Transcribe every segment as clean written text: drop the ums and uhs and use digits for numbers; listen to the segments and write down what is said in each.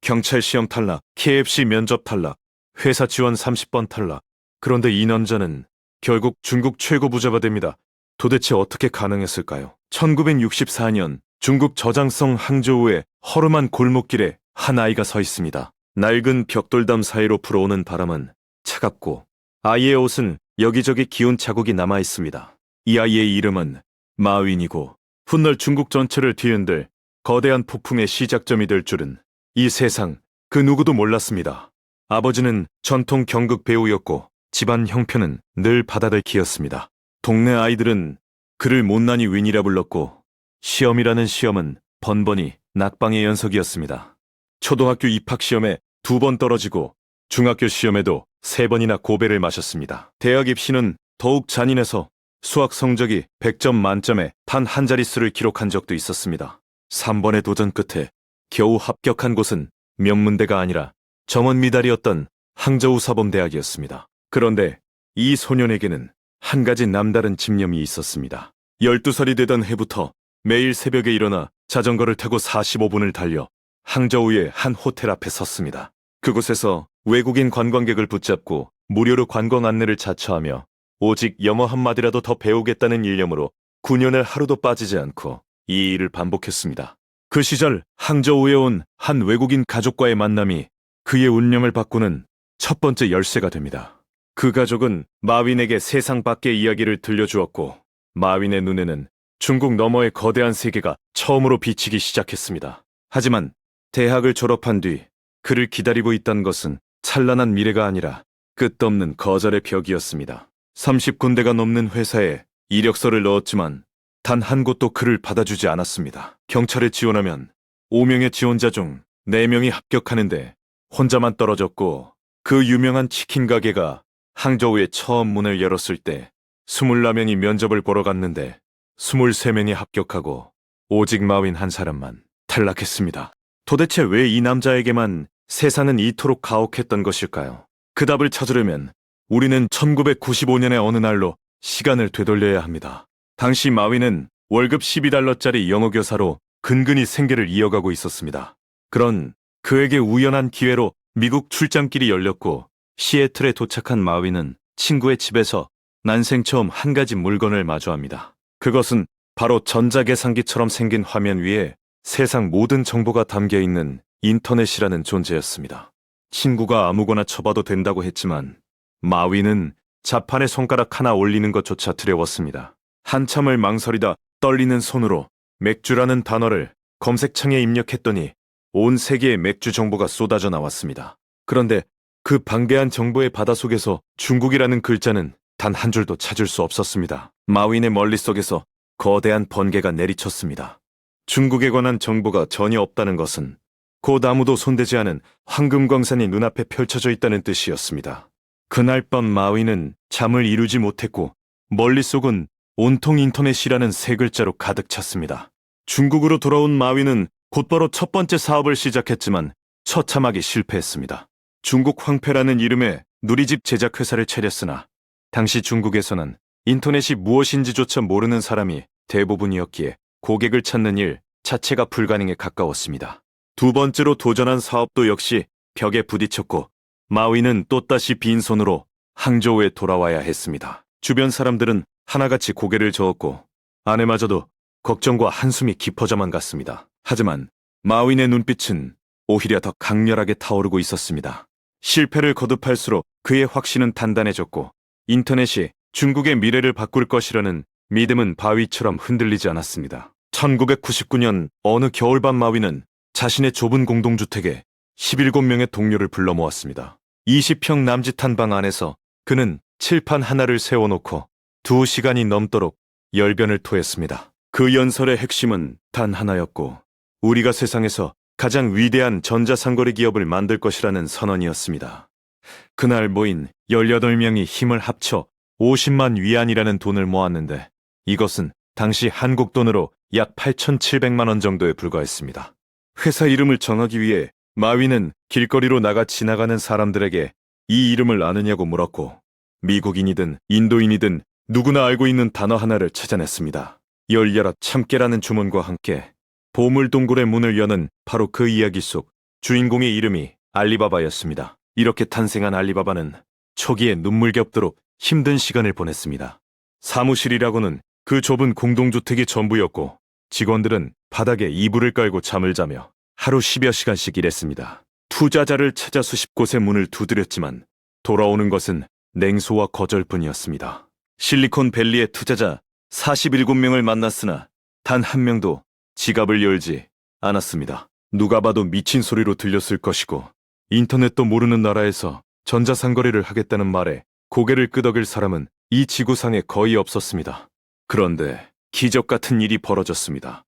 경찰 시험 탈락, KFC 면접 탈락, 회사 지원 30번 탈락. 그런데 2년 전은 결국 중국 최고 부자가 됩니다. 도대체 어떻게 가능했을까요? 1964년 중국 저장성 항저우의 허름한 골목길에 한 아이가 서 있습니다. 낡은 벽돌담 사이로 불어오는 바람은 차갑고 아이의 옷은 여기저기 기운 자국이 남아 있습니다. 이 아이의 이름은 마윈이고 훗날 중국 전체를 뒤흔들 거대한 폭풍의 시작점이 될 줄은 이 세상 그 누구도 몰랐습니다. 아버지는 전통 경극 배우였고 집안 형편은 늘 바다들기였습니다. 동네 아이들은 그를 못난이 윈이라 불렀고 시험이라는 시험은 번번이 낙방의 연속이었습니다. 초등학교 입학시험에 2번 떨어지고 중학교 시험에도 3번이나 고배를 마셨습니다. 대학 입시는 더욱 잔인해서 수학 성적이 100점 만점에 단 한 자릿수를 기록한 적도 있었습니다. 3번의 도전 끝에 겨우 합격한 곳은 명문대가 아니라 정원미달이었던 항저우 사범대학이었습니다. 그런데 이 소년에게는 한 가지 남다른 집념이 있었습니다. 12살이 되던 해부터 매일 새벽에 일어나 자전거를 타고 45분을 달려 항저우의 한 호텔 앞에 섰습니다. 그곳에서 외국인 관광객을 붙잡고 무료로 관광 안내를 자처하며 오직 영어 한마디라도 더 배우겠다는 일념으로 9년을 하루도 빠지지 않고 이 일을 반복했습니다. 그 시절 항저우에 온 한 외국인 가족과의 만남이 그의 운명을 바꾸는 첫 번째 열쇠가 됩니다. 그 가족은 마윈에게 세상 밖의 이야기를 들려주었고 마윈의 눈에는 중국 너머의 거대한 세계가 처음으로 비치기 시작했습니다. 하지만 대학을 졸업한 뒤 그를 기다리고 있던 것은 찬란한 미래가 아니라 끝없는 거절의 벽이었습니다. 30군데가 넘는 회사에 이력서를 넣었지만 단 한 곳도 그를 받아주지 않았습니다. 경찰에 지원하면 5명의 지원자 중 4명이 합격하는데 혼자만 떨어졌고 그 유명한 치킨 가게가 항저우에 처음 문을 열었을 때 24명이 면접을 보러 갔는데 23명이 합격하고 오직 마윈 한 사람만 탈락했습니다. 도대체 왜 이 남자에게만 세상은 이토록 가혹했던 것일까요? 그 답을 찾으려면 우리는 1995년의 어느 날로 시간을 되돌려야 합니다. 당시 마윈은 월급 12달러짜리 영어 교사로 근근히 생계를 이어가고 있었습니다. 그런 그에게 우연한 기회로 미국 출장길이 열렸고 시애틀에 도착한 마윈은 친구의 집에서 난생 처음 한 가지 물건을 마주합니다. 그것은 바로 전자계산기처럼 생긴 화면 위에 세상 모든 정보가 담겨있는 인터넷이라는 존재였습니다. 친구가 아무거나 쳐봐도 된다고 했지만 마윈은 자판에 손가락 하나 올리는 것조차 두려웠습니다. 한참을 망설이다 떨리는 손으로 맥주라는 단어를 검색창에 입력했더니 온 세계의 맥주 정보가 쏟아져 나왔습니다. 그런데 그 방대한 정보의 바다 속에서 중국이라는 글자는 단 한 줄도 찾을 수 없었습니다. 마윈의 머릿속에서 거대한 번개가 내리쳤습니다. 중국에 관한 정보가 전혀 없다는 것은 곧 아무도 손대지 않은 황금광산이 눈앞에 펼쳐져 있다는 뜻이었습니다. 그날 밤 마윈은 잠을 이루지 못했고 머릿속은 온통 인터넷이라는 세 글자로 가득 찼습니다. 중국으로 돌아온 마윈은 곧바로 첫 번째 사업을 시작했지만 처참하게 실패했습니다. 중국 황폐라는 이름의 누리집 제작 회사를 차렸으나 당시 중국에서는 인터넷이 무엇인지조차 모르는 사람이 대부분이었기에 고객을 찾는 일 자체가 불가능에 가까웠습니다. 두 번째로 도전한 사업도 역시 벽에 부딪혔고 마윈은 또다시 빈손으로 항저우에 돌아와야 했습니다. 주변 사람들은 하나같이 고개를 저었고 아내마저도 걱정과 한숨이 깊어져만 갔습니다. 하지만 마윈의 눈빛은 오히려 더 강렬하게 타오르고 있었습니다. 실패를 거듭할수록 그의 확신은 단단해졌고 인터넷이 중국의 미래를 바꿀 것이라는 믿음은 바위처럼 흔들리지 않았습니다. 1999년 어느 겨울밤 마윈은 자신의 좁은 공동주택에 17명의 동료를 불러 모았습니다. 20평 남짓한 방 안에서 그는 칠판 하나를 세워놓고 2시간이 넘도록 열변을 토했습니다. 그 연설의 핵심은 단 하나였고 우리가 세상에서 가장 위대한 전자상거래 기업을 만들 것이라는 선언이었습니다. 그날 모인 18명이 힘을 합쳐 50만 위안이라는 돈을 모았는데 이것은 당시 한국 돈으로 약 8,700만 원 정도에 불과했습니다. 회사 이름을 정하기 위해 마윈은 길거리로 나가 지나가는 사람들에게 이 이름을 아느냐고 물었고 미국인이든 인도인이든 누구나 알고 있는 단어 하나를 찾아냈습니다. 열려라 참깨라는 주문과 함께 보물동굴의 문을 여는 바로 그 이야기 속 주인공의 이름이 알리바바였습니다. 이렇게 탄생한 알리바바는 초기에 눈물겹도록 힘든 시간을 보냈습니다. 사무실이라고는 그 좁은 공동주택이 전부였고 직원들은 바닥에 이불을 깔고 잠을 자며 하루 10여 시간씩 일했습니다. 투자자를 찾아 수십 곳의 문을 두드렸지만 돌아오는 것은 냉소와 거절뿐이었습니다. 실리콘밸리의 투자자 47명을 만났으나 단 한 명도 지갑을 열지 않았습니다. 누가 봐도 미친 소리로 들렸을 것이고 인터넷도 모르는 나라에서 전자상거래를 하겠다는 말에 고개를 끄덕일 사람은 이 지구상에 거의 없었습니다. 그런데 기적 같은 일이 벌어졌습니다.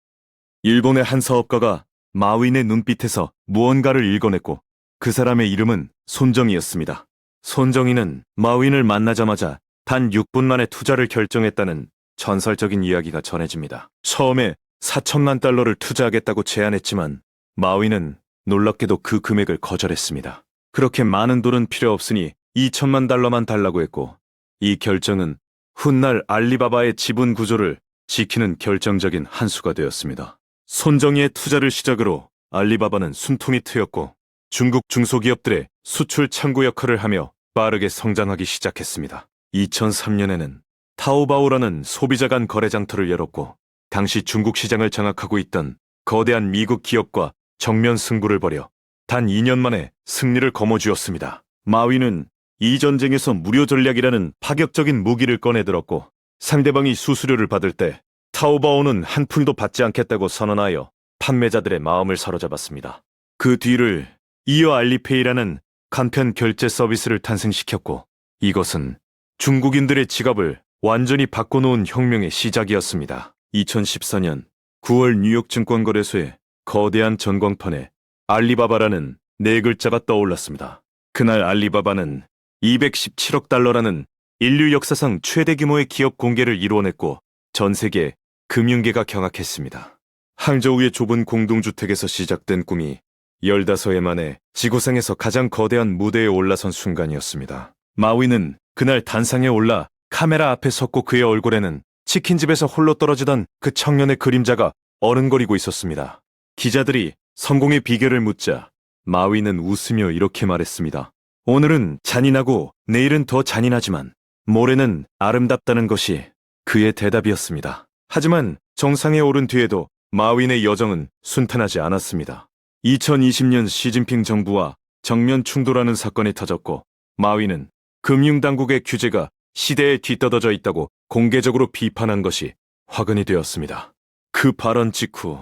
일본의 한 사업가가 마윈의 눈빛에서 무언가를 읽어냈고 그 사람의 이름은 손정이었습니다. 손정이는 마윈을 만나자마자 단 6분 만에 투자를 결정했다는 전설적인 이야기가 전해집니다. 처음에 4천만 달러를 투자하겠다고 제안했지만 마윈은 놀랍게도 그 금액을 거절했습니다. 그렇게 많은 돈은 필요 없으니 2천만 달러만 달라고 했고 이 결정은 훗날 알리바바의 지분 구조를 지키는 결정적인 한 수가 되었습니다. 손정희의 투자를 시작으로 알리바바는 숨통이 트였고 중국 중소기업들의 수출 창구 역할을 하며 빠르게 성장하기 시작했습니다. 2003년에는 타오바오라는 소비자 간 거래 장터를 열었고 당시 중국 시장을 장악하고 있던 거대한 미국 기업과 정면 승부를 벌여 단 2년 만에 승리를 거머쥐었습니다. 마윈은 이 전쟁에서 무료 전략이라는 파격적인 무기를 꺼내들었고 상대방이 수수료를 받을 때 타오바오는 한 푼도 받지 않겠다고 선언하여 판매자들의 마음을 사로잡았습니다. 그 뒤를 이어 알리페이라는 간편 결제 서비스를 탄생시켰고 이것은 중국인들의 지갑을 완전히 바꿔놓은 혁명의 시작이었습니다. 2014년 9월 뉴욕 증권거래소에 거대한 전광판에 알리바바라는 네 글자가 떠올랐습니다. 그날 알리바바는 217억 달러라는 인류 역사상 최대 규모의 기업 공개를 이루어냈고 전 세계 금융계가 경악했습니다. 항저우의 좁은 공동주택에서 시작된 꿈이 15해 만에 지구상에서 가장 거대한 무대에 올라선 순간이었습니다. 마윈은 그날 단상에 올라 카메라 앞에 섰고 그의 얼굴에는 치킨집에서 홀로 떨어지던 그 청년의 그림자가 어른거리고 있었습니다. 기자들이 성공의 비결을 묻자 마윈은 웃으며 이렇게 말했습니다. 오늘은 잔인하고 내일은 더 잔인하지만 모레는 아름답다는 것이 그의 대답이었습니다. 하지만 정상에 오른 뒤에도 마윈의 여정은 순탄하지 않았습니다. 2020년 시진핑 정부와 정면 충돌하는 사건이 터졌고 마윈은 금융당국의 규제가 시대에 뒤떨어져 있다고 공개적으로 비판한 것이 화근이 되었습니다. 그 발언 직후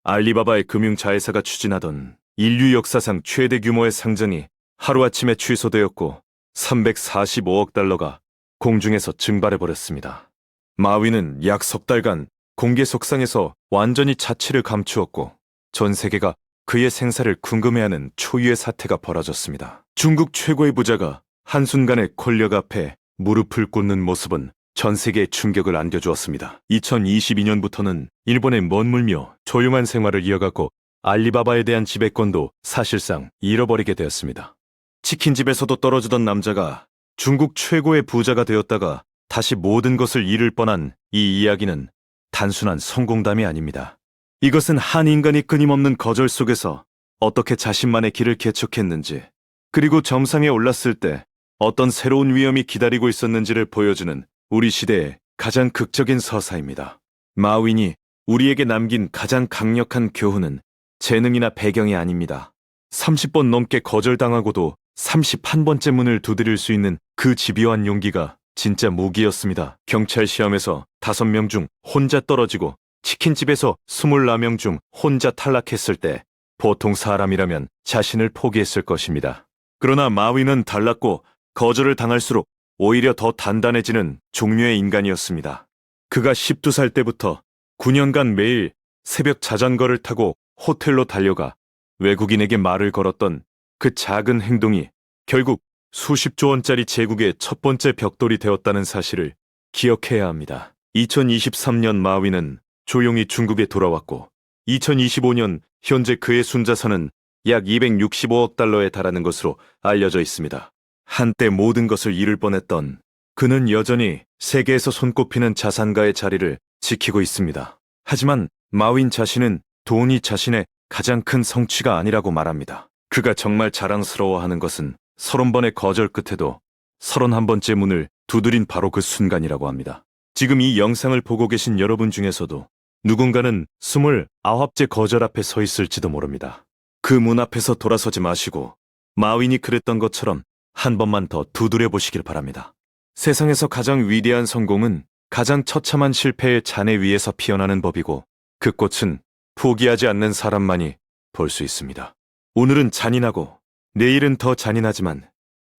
알리바바의 금융자회사가 추진하던 인류 역사상 최대 규모의 상장이 하루아침에 취소되었고 345억 달러가 공중에서 증발해버렸습니다. 마윈은 약 석 달간 공개 석상에서 완전히 자취를 감추었고 전 세계가 그의 생사를 궁금해하는 초유의 사태가 벌어졌습니다. 중국 최고의 부자가 한순간에 권력 앞에 무릎을 꿇는 모습은 전 세계에 충격을 안겨주었습니다. 2022년부터는 일본에 머물며 조용한 생활을 이어갔고 알리바바에 대한 지배권도 사실상 잃어버리게 되었습니다. 치킨집에서도 떨어지던 남자가 중국 최고의 부자가 되었다가 다시 모든 것을 잃을 뻔한 이 이야기는 단순한 성공담이 아닙니다. 이것은 한 인간이 끊임없는 거절 속에서 어떻게 자신만의 길을 개척했는지, 그리고 정상에 올랐을 때 어떤 새로운 위험이 기다리고 있었는지를 보여주는 우리 시대의 가장 극적인 서사입니다. 마윈이 우리에게 남긴 가장 강력한 교훈은 재능이나 배경이 아닙니다. 30번 넘게 거절당하고도 31번째 문을 두드릴 수 있는 그 집요한 용기가 진짜 무기였습니다. 경찰 시험에서 5명 중 혼자 떨어지고 치킨집에서 24명 중 혼자 탈락했을 때 보통 사람이라면 자신을 포기했을 것입니다. 그러나 마윈은 달랐고 거절을 당할수록 오히려 더 단단해지는 종류의 인간이었습니다. 그가 12살 때부터 9년간 매일 새벽 자전거를 타고 호텔로 달려가 외국인에게 말을 걸었던 그 작은 행동이 결국 수십조 원짜리 제국의 첫 번째 벽돌이 되었다는 사실을 기억해야 합니다. 2023년 마윈은 조용히 중국에 돌아왔고 2025년 현재 그의 순자산은 약 265억 달러에 달하는 것으로 알려져 있습니다. 한때 모든 것을 잃을 뻔했던 그는 여전히 세계에서 손꼽히는 자산가의 자리를 지키고 있습니다. 하지만 마윈 자신은 돈이 자신의 가장 큰 성취가 아니라고 말합니다. 그가 정말 자랑스러워하는 것은 30번의 거절 끝에도 31번째 문을 두드린 바로 그 순간이라고 합니다. 지금 이 영상을 보고 계신 여러분 중에서도 누군가는 29째 거절 앞에 서 있을지도 모릅니다. 그 문 앞에서 돌아서지 마시고 마윈이 그랬던 것처럼 한 번만 더 두드려 보시길 바랍니다. 세상에서 가장 위대한 성공은 가장 처참한 실패의 잔해 위에서 피어나는 법이고 그 꽃은 포기하지 않는 사람만이 볼 수 있습니다. 오늘은 잔인하고 내일은 더 잔인하지만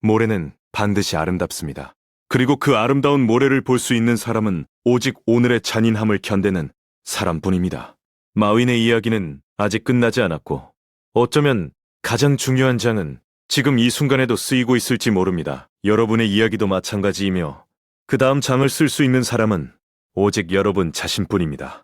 모레는 반드시 아름답습니다. 그리고 그 아름다운 모레를 볼 수 있는 사람은 오직 오늘의 잔인함을 견디는 사람뿐입니다. 마윈의 이야기는 아직 끝나지 않았고 어쩌면 가장 중요한 장은 지금 이 순간에도 쓰이고 있을지 모릅니다. 여러분의 이야기도 마찬가지이며 그 다음 장을 쓸 수 있는 사람은 오직 여러분 자신뿐입니다.